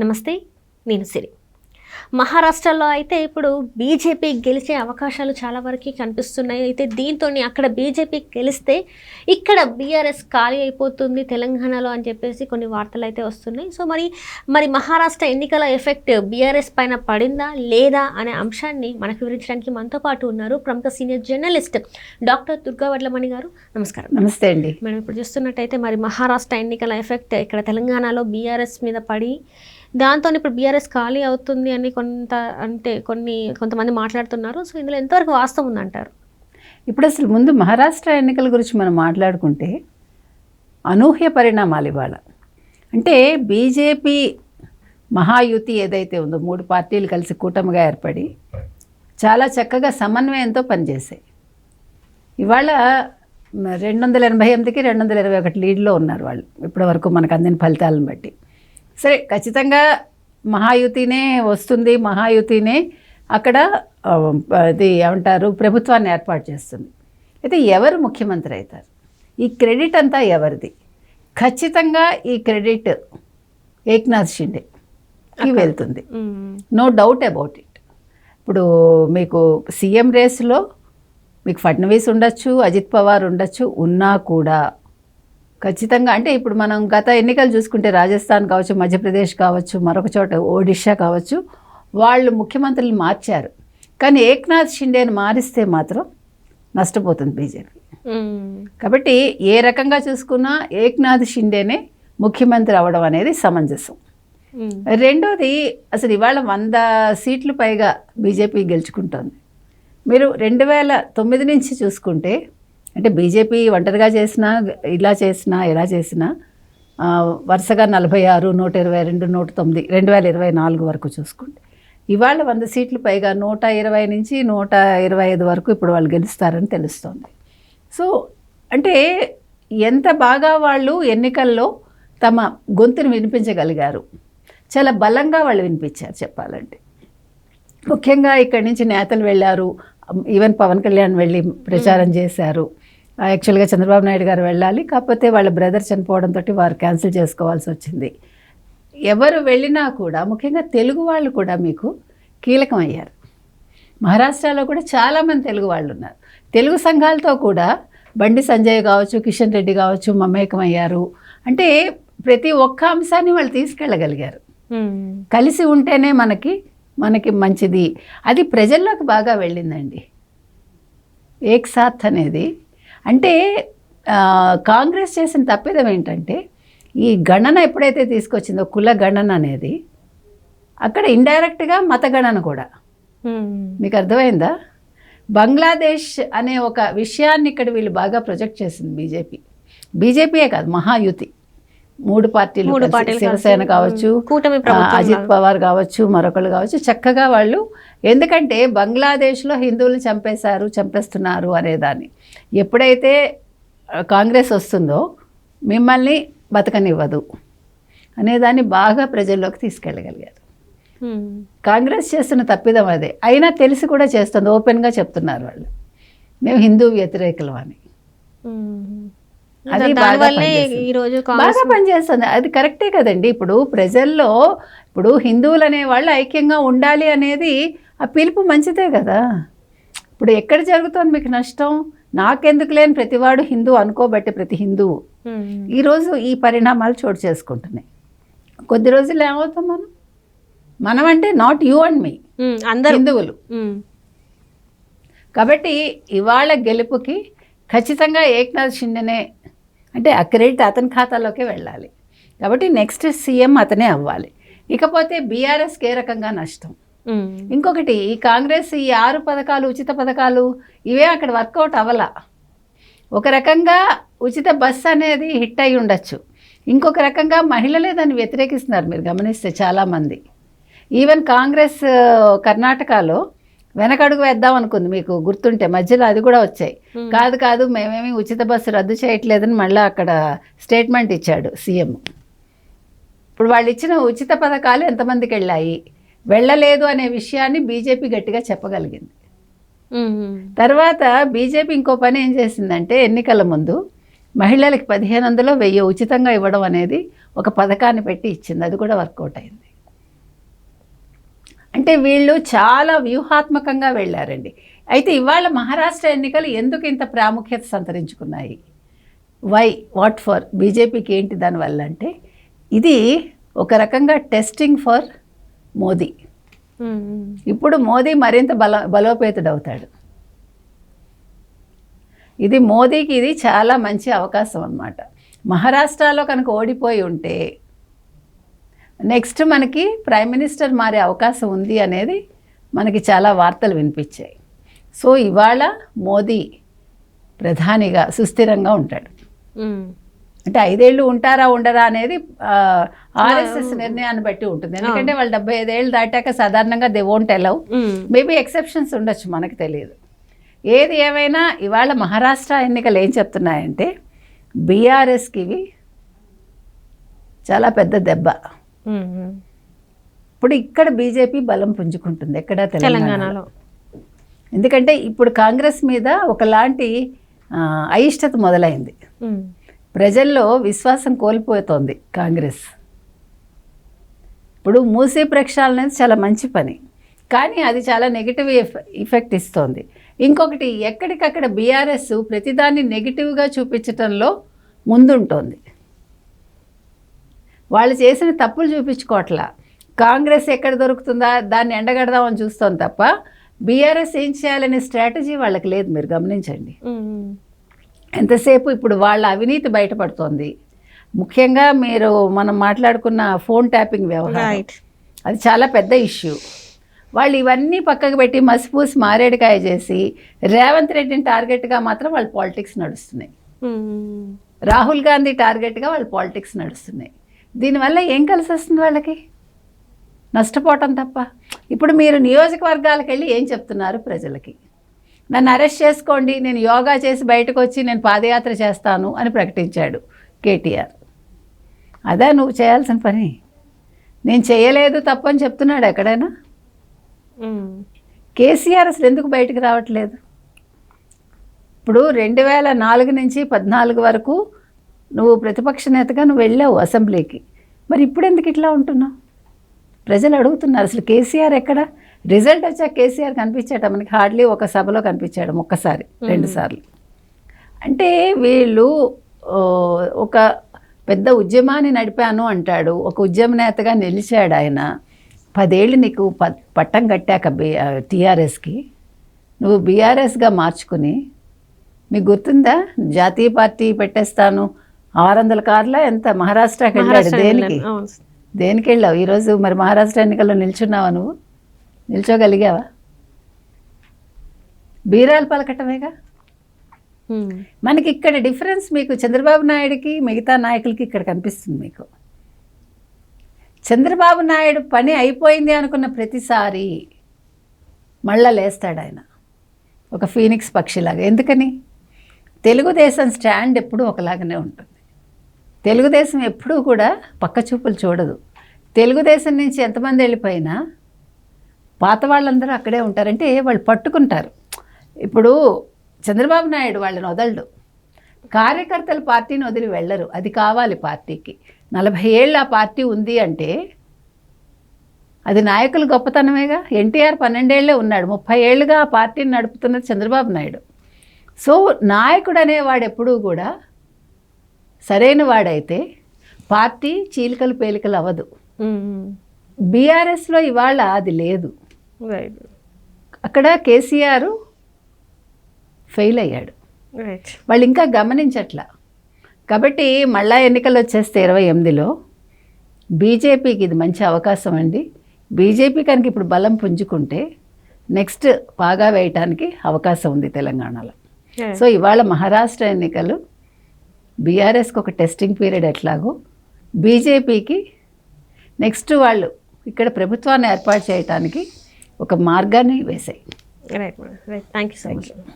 నమస్తే, నేను సిరి. మహారాష్ట్రలో అయితే ఇప్పుడు బీజేపీ గెలిచే అవకాశాలు చాలా వరకు కనిపిస్తున్నాయి. అయితే దీంతో అక్కడ బీజేపీ గెలిస్తే ఇక్కడ బీఆర్ఎస్ ఖాళీ అయిపోతుంది తెలంగాణలో అని చెప్పేసి కొన్ని వార్తలు అయితే వస్తున్నాయి. సో మరి మహారాష్ట్ర ఎన్నికల ఎఫెక్ట్ బీఆర్ఎస్ పైన పడిందా లేదా అనే అంశాన్ని మనకు వివరించడానికి మనతో పాటు ఉన్నారు ప్రముఖ senior journalist doctor Durga Vadlamani గారు. నమస్కారం. నమస్తే అండి. మనం ఇప్పుడు చూస్తున్నట్టయితే మరి మహారాష్ట్ర ఎన్నికల ఎఫెక్ట్ ఇక్కడ తెలంగాణలో బీఆర్ఎస్ మీద పడి దాంతో ఇప్పుడు బీఆర్ఎస్ ఖాళీ అవుతుంది అని కొంతమంది మాట్లాడుతున్నారు. సో ఇందులో ఎంతవరకు వాస్తవం ఉందంటారు? ఇప్పుడు అసలు ముందు మహారాష్ట్ర ఎన్నికల గురించి మనం మాట్లాడుకుంటే అనూహ్య పరిణామాలు ఇవాళ. అంటే బీజేపీ మహాయుతి ఏదైతే ఉందో 3 పార్టీలు కలిసి కూటమిగా ఏర్పడి చాలా చక్కగా సమన్వయంతో పనిచేసాయి. ఇవాళ 288కి 221 లీడ్లో ఉన్నారు వాళ్ళు ఇప్పటి వరకు మనకు అందిన ఫలితాలను బట్టి. సరే, ఖచ్చితంగా మహాయుతినే వస్తుంది, మహాయుతినే అక్కడ అది ఏమంటారు ప్రభుత్వాన్ని ఏర్పాటు చేస్తుంది. అయితే ఎవరు ముఖ్యమంత్రి అవుతారు? ఈ క్రెడిట్ అంతా ఎవరిది? ఖచ్చితంగా ఈ క్రెడిట్ ఏక్నాథ్ షిండేకి వెళ్తుంది, నో డౌట్ అబౌట్ ఇట్. ఇప్పుడు మీకు సీఎం రేస్లో మీకు ఫడ్నవీస్ ఉండొచ్చు, అజిత్ పవార్ ఉండొచ్చు, ఉన్నా కూడా ఖచ్చితంగా అంటే ఇప్పుడు మనం గత ఎన్నికలు చూసుకుంటే రాజస్థాన్ కావచ్చు, మధ్యప్రదేశ్ కావచ్చు, మరొక చోట ఒడిషా కావచ్చు, వాళ్ళు ముఖ్యమంత్రులు మార్చారు. కానీ ఏక్నాథ్ షిండేని మారిస్తే మాత్రం నష్టపోతుంది బీజేపీ. కాబట్టి ఏ రకంగా చూసుకున్నా ఏక్నాథ్ షిండేనే ముఖ్యమంత్రి అవ్వడం అనేది సమంజసం. రెండోది, అసలు ఇవాళ 100 సీట్లు పైగా బీజేపీ గెలుచుకుంటోంది. మీరు 2009 నుంచి చూసుకుంటే అంటే బీజేపీ ఒంటరిగా చేసినా ఇలా చేసినా ఎలా చేసినా వరుసగా 46, 122, 109, 2024 వరకు చూసుకుంటే ఇవాళ 100 సీట్లు పైగా 120 నుంచి 125 వరకు ఇప్పుడు వాళ్ళు గెలుస్తారని తెలుస్తోంది. సో అంటే ఎంత బాగా వాళ్ళు ఎన్నికల్లో తమ గొంతును వినిపించగలిగారు, చాలా బలంగా వాళ్ళు వినిపించారు చెప్పాలంటే. ముఖ్యంగా ఇక్కడి నుంచి నేతలు వెళ్ళారు, ఈవెన్ పవన్ కళ్యాణ్ వెళ్ళి ప్రచారం చేశారు. యాక్చువల్గా చంద్రబాబు నాయుడు గారు వెళ్ళాలి, కాకపోతే వాళ్ళ బ్రదర్ చనిపోవడంతో వారు క్యాన్సిల్ చేసుకోవాల్సి వచ్చింది. ఎవరు వెళ్ళినా కూడా ముఖ్యంగా తెలుగు వాళ్ళు కూడా మీకు కీలకం అయ్యారు. మహారాష్ట్రలో కూడా చాలామంది తెలుగు వాళ్ళు ఉన్నారు. తెలుగు సంఘాలతో కూడా బండి సంజయ్ కావచ్చు, కిషన్ రెడ్డి కావచ్చు మమేకం అయ్యారు. అంటే ప్రతి ఒక్క అంశాన్ని వాళ్ళు తీసుకెళ్ళగలిగారు. కలిసి ఉంటేనే మనకి మంచిది. అది ప్రజల్లోకి బాగా వెళ్ళిందండి ఏక్ సాత్ అనేది. అంటే కాంగ్రెస్ చేసిన తప్పిదం ఏంటంటే ఈ గణన ఎప్పుడైతే తీసుకొచ్చిందో కుల గణన అనేది అక్కడ ఇండైరెక్ట్గా మత గణన కూడా. మీకు అర్థమైందా? బంగ్లాదేశ్ అనే ఒక విషయాన్ని ఇక్కడ వీళ్ళు బాగా ప్రొజెక్ట్ చేసింది బీజేపీయే కాదు, మహాయుతి 3 పార్టీలు, శివసేన కావచ్చు, అజిత్ పవార్ కావచ్చు, మరొకళ్ళు కావచ్చు, చక్కగా వాళ్ళు. ఎందుకంటే బంగ్లాదేశ్లో హిందువులు చంపేస్తున్నారు అనేదాన్ని ఎప్పుడైతే కాంగ్రెస్ వస్తుందో మిమ్మల్ని బతకనివ్వదు అనేదాన్ని బాగా ప్రజల్లోకి తీసుకెళ్ళగలిగారు. కాంగ్రెస్ చేస్తున్న తప్పిదం అదే, అయినా తెలిసి కూడా చేస్తుంది. ఓపెన్గా చెప్తున్నారు వాళ్ళు, మేము హిందూ వ్యతిరేకులం అని. అది బాగా పనిచేస్తుంది. అది కరెక్టే కదండి. ఇప్పుడు ప్రజల్లో ఇప్పుడు హిందువులు అనే వాళ్ళు ఐక్యంగా ఉండాలి అనేది ఆ పిలుపు మంచిదే కదా. ఇప్పుడు ఎక్కడ జరుగుతుంది మీకు నష్టం? నాకెందుకు లేని ప్రతివాడు హిందూ అనుకోబట్టి ప్రతి హిందువు ఈరోజు ఈ పరిణామాలు చోటు చేసుకుంటున్నాయి. కొద్ది రోజులు ఏమవుతాం మనం అంటే నాట్ యూ అండ్ మీ, అందరు హిందువులు. కాబట్టి ఇవాళ గెలుపుకి ఖచ్చితంగా ఏక్నాథ్ షిండేనే, అంటే ఆ క్రెడిట్ అతని ఖాతాలోకే వెళ్ళాలి. కాబట్టి నెక్స్ట్ సీఎం అతనే అవ్వాలి. ఇకపోతే బీఆర్ఎస్కి ఏ రకంగా నష్టం? ఇంకొకటి, ఈ కాంగ్రెస్ ఈ 6 పథకాలు, ఉచిత పథకాలు ఇవే అక్కడ వర్కౌట్ అవ్వాల. ఒక రకంగా ఉచిత బస్సు అనేది హిట్ అయి ఉండొచ్చు, ఇంకొక రకంగా మహిళలే దాన్ని వ్యతిరేకిస్తున్నారు. మీరు గమనిస్తే చాలామంది, ఈవెన్ కాంగ్రెస్ కర్ణాటకలో వెనకడుగు వేద్దాం అనుకుంది, మీకు గుర్తుంటే మధ్యలో అది కూడా వచ్చాయి. కాదు మేమేమి ఉచిత బస్సు రద్దు చేయట్లేదని మళ్ళీ అక్కడ స్టేట్మెంట్ ఇచ్చాడు సీఎం. ఇప్పుడు వాళ్ళు ఇచ్చిన ఉచిత పథకాలు ఎంతమందికి వెళ్ళలేదు అనే విషయాన్ని బీజేపీ గట్టిగా చెప్పగలిగింది. తర్వాత బీజేపీ ఇంకో పని ఏం చేసిందంటే ఎన్నికల ముందు మహిళలకి 1500 1000 ఉచితంగా ఇవ్వడం అనేది ఒక పథకాన్ని పెట్టి ఇచ్చింది. అది కూడా వర్కౌట్ అయింది. అంటే వీళ్ళు చాలా వ్యూహాత్మకంగా వెళ్ళారండి. అయితే ఇవాళ మహారాష్ట్ర ఎన్నికలు ఎందుకు ఇంత ప్రాముఖ్యత సంతరించుకున్నాయి? వాట్ ఫర్ బీజేపీకి ఏంటి దానివల్ల అంటే, ఇది ఒక రకంగా టెస్టింగ్ ఫర్ మోదీ. ఇప్పుడు మోదీ మరింత బలోపేతుడవుతాడు. ఇది మోదీకి ఇది చాలా మంచి అవకాశం అన్నమాట. మహారాష్ట్రలో కనుక ఓడిపోయి ఉంటే నెక్స్ట్ మనకి ప్రైమ్ మినిస్టర్ మారే అవకాశం ఉంది అనేది మనకి చాలా వార్తలు వినిపించాయి. సో ఇవాళ మోదీ ప్రధానిగా సుస్థిరంగా ఉంటాడు. అంటే 5 ఏళ్ళు ఉంటారా ఉండరా అనేది ఆర్ఎస్ఎస్ నిర్ణయాన్ని బట్టి ఉంటుంది. ఎందుకంటే వాళ్ళు 75 ఏళ్ళు దాటాక సాధారణంగా they won't allow. Maybe exceptions ఉండొచ్చు, మనకు తెలియదు. ఏది ఏమైనా ఇవాళ మహారాష్ట్ర ఎన్నికలు ఏం చెప్తున్నాయంటే, బీఆర్ఎస్కి ఇవి చాలా పెద్ద దెబ్బ. ఇప్పుడు ఇక్కడ బీజేపీ బలం పుంజుకుంటుంది ఎక్కడ? తెలంగాణలో. ఎందుకంటే ఇప్పుడు కాంగ్రెస్ మీద ఒకలాంటి అయిష్టత మొదలైంది. ప్రజల్లో విశ్వాసం కోల్పోతోంది కాంగ్రెస్. ఇప్పుడు మూసీ ప్రక్షాళన అనేది చాలా మంచి పని, కానీ అది చాలా నెగిటివ్ ఎఫెక్ట్ ఇస్తోంది. ఇంకొకటి, ఎక్కడికక్కడ బీఆర్ఎస్ ప్రతిదాన్ని నెగిటివ్గా చూపించటంలో ముందుంటోంది. వాళ్ళు చేసిన తప్పులు చూపించుకోవట్లా. కాంగ్రెస్ ఎక్కడ దొరుకుతుందా దాన్ని ఎండగడదామని చూస్తాం తప్ప బీఆర్ఎస్ ఏం చేయాలనే స్ట్రాటజీ వాళ్ళకి లేదు. మీరు గమనించండి. ఎంతసేపు ఇప్పుడు వాళ్ళ అవినీతి బయటపడుతోంది. ముఖ్యంగా మనం మాట్లాడుకున్న ఫోన్ ట్యాపింగ్ వ్యవహారం, అది చాలా పెద్ద ఇష్యూ. వాళ్ళు ఇవన్నీ పక్కకు పెట్టి మసిపూసి మారేడుకాయ చేసి రేవంత్ రెడ్డిని టార్గెట్గా మాత్రం వాళ్ళ పాలిటిక్స్ నడుస్తున్నాయి. రాహుల్ గాంధీ టార్గెట్గా వాళ్ళ పాలిటిక్స్ నడుస్తున్నాయి. దీనివల్ల ఏం కలిసి వస్తుంది? వాళ్ళకి నష్టపోవటం తప్ప. ఇప్పుడు మీరు నియోజకవర్గాలకు వెళ్ళి ఏం చెప్తున్నారు ప్రజలకి? నన్ను అరెస్ట్ చేసుకోండి, నేను యోగా చేసి బయటకు వచ్చి నేను పాదయాత్ర చేస్తాను అని ప్రకటించాడు కేటీఆర్. అదా నువ్వు చేయాల్సిన పని? నేను చేయలేదు తప్పని చెప్తున్నాడు ఎక్కడైనా? కేసీఆర్ అసలు ఎందుకు బయటకు రావట్లేదు? ఇప్పుడు 2004 నుంచి 2014 వరకు నువ్వు ప్రతిపక్ష నేతగా నువ్వు వెళ్ళావు అసెంబ్లీకి. మరి ఇప్పుడు ఎందుకు ఇట్లా ఉంటున్నావు? ప్రజలు అడుగుతున్నారు అసలు కేసీఆర్ ఎక్కడ? రిజల్ట్ వచ్చాక కేసీఆర్ కనిపించాట మనకి? హార్డ్లీ ఒక సభలో కనిపించాడు, ఒక్కసారి 2 సార్లు. అంటే వీళ్ళు ఒక పెద్ద ఉద్యమాన్ని నడిపాను అంటాడు, ఒక ఉద్యమ నేతగా నిలిచాడు ఆయన. 10 ఏళ్ళు నీకు పట్టం కట్టాక టీఆర్ఎస్కి నువ్వు బీఆర్ఎస్గా మార్చుకుని, మీకు గుర్తుందా జాతీయ పార్టీ పెట్టేస్తాను 600 కార్ల ఎంత మహారాష్ట్రకి వెళ్ళాడు? దేనికి వెళ్ళావు? ఈరోజు మరి మహారాష్ట్ర ఎన్నికల్లో నిల్చున్నావా? నువ్వు నిల్చోగలిగావా? బీరాలు పలకటమేగా. మనకి ఇక్కడ డిఫరెన్స్ మీకు చంద్రబాబు నాయుడుకి మిగతా నాయకులకి ఇక్కడ కనిపిస్తుంది. మీకు చంద్రబాబు నాయుడు పని అయిపోయింది అనుకున్న ప్రతిసారి మళ్ళా లేస్తాడు ఆయన, ఒక ఫీనిక్స్ పక్షిలాగా. ఎందుకని? తెలుగుదేశం స్టాండ్ ఎప్పుడూ ఒకలాగానే ఉంటుంది. తెలుగుదేశం ఎప్పుడూ కూడా పక్క చూపులు చూడదు. తెలుగుదేశం నుంచి ఎంతమంది వెళ్ళిపోయినా పాత వాళ్ళందరూ అక్కడే ఉంటారంటే వాళ్ళు పట్టుకుంటారు. ఇప్పుడు చంద్రబాబు నాయుడు వాళ్ళని వదలడు. కార్యకర్తలు పార్టీని వదిలి వెళ్ళరు. అది కావాలి పార్టీకి. 40 ఏళ్ళు ఆ పార్టీ ఉంది అంటే అది నాయకుల గొప్పతనమేగా. ఎన్టీఆర్ 12 ఏళ్ళే ఉన్నాడు, 30 ఏళ్ళుగా ఆ పార్టీని నడుపుతున్నది చంద్రబాబు నాయుడు. సో నాయకుడు అనేవాడు ఎప్పుడూ కూడా సరైన వాడైతే పార్టీ చీలికలు పేలికలు అవ్వదు. బీఆర్ఎస్లో ఇవాళ అది లేదు. అక్కడ కేసీఆర్ ఫెయిల్ అయ్యాడు. వాళ్ళు ఇంకా గమనించట్లా. కాబట్టి మళ్ళా ఎన్నికలు వచ్చేస్తే 28లో బీజేపీకి ఇది మంచి అవకాశం అండి. బీజేపీ కనుక ఇప్పుడు బలం పుంజుకుంటే నెక్స్ట్ పాగా వేయటానికి అవకాశం ఉంది తెలంగాణలో. సో ఇవాళ మహారాష్ట్ర ఎన్నికలు బీఆర్ఎస్కి ఒక టెస్టింగ్ పీరియడ్ ఎట్లాగో బీజేపీకి నెక్స్ట్ వాళ్ళు ఇక్కడ ప్రభుత్వాన్ని ఏర్పాటు చేయడానికి ఒక మార్గాన్ని వేశాయి. Right thank you so much.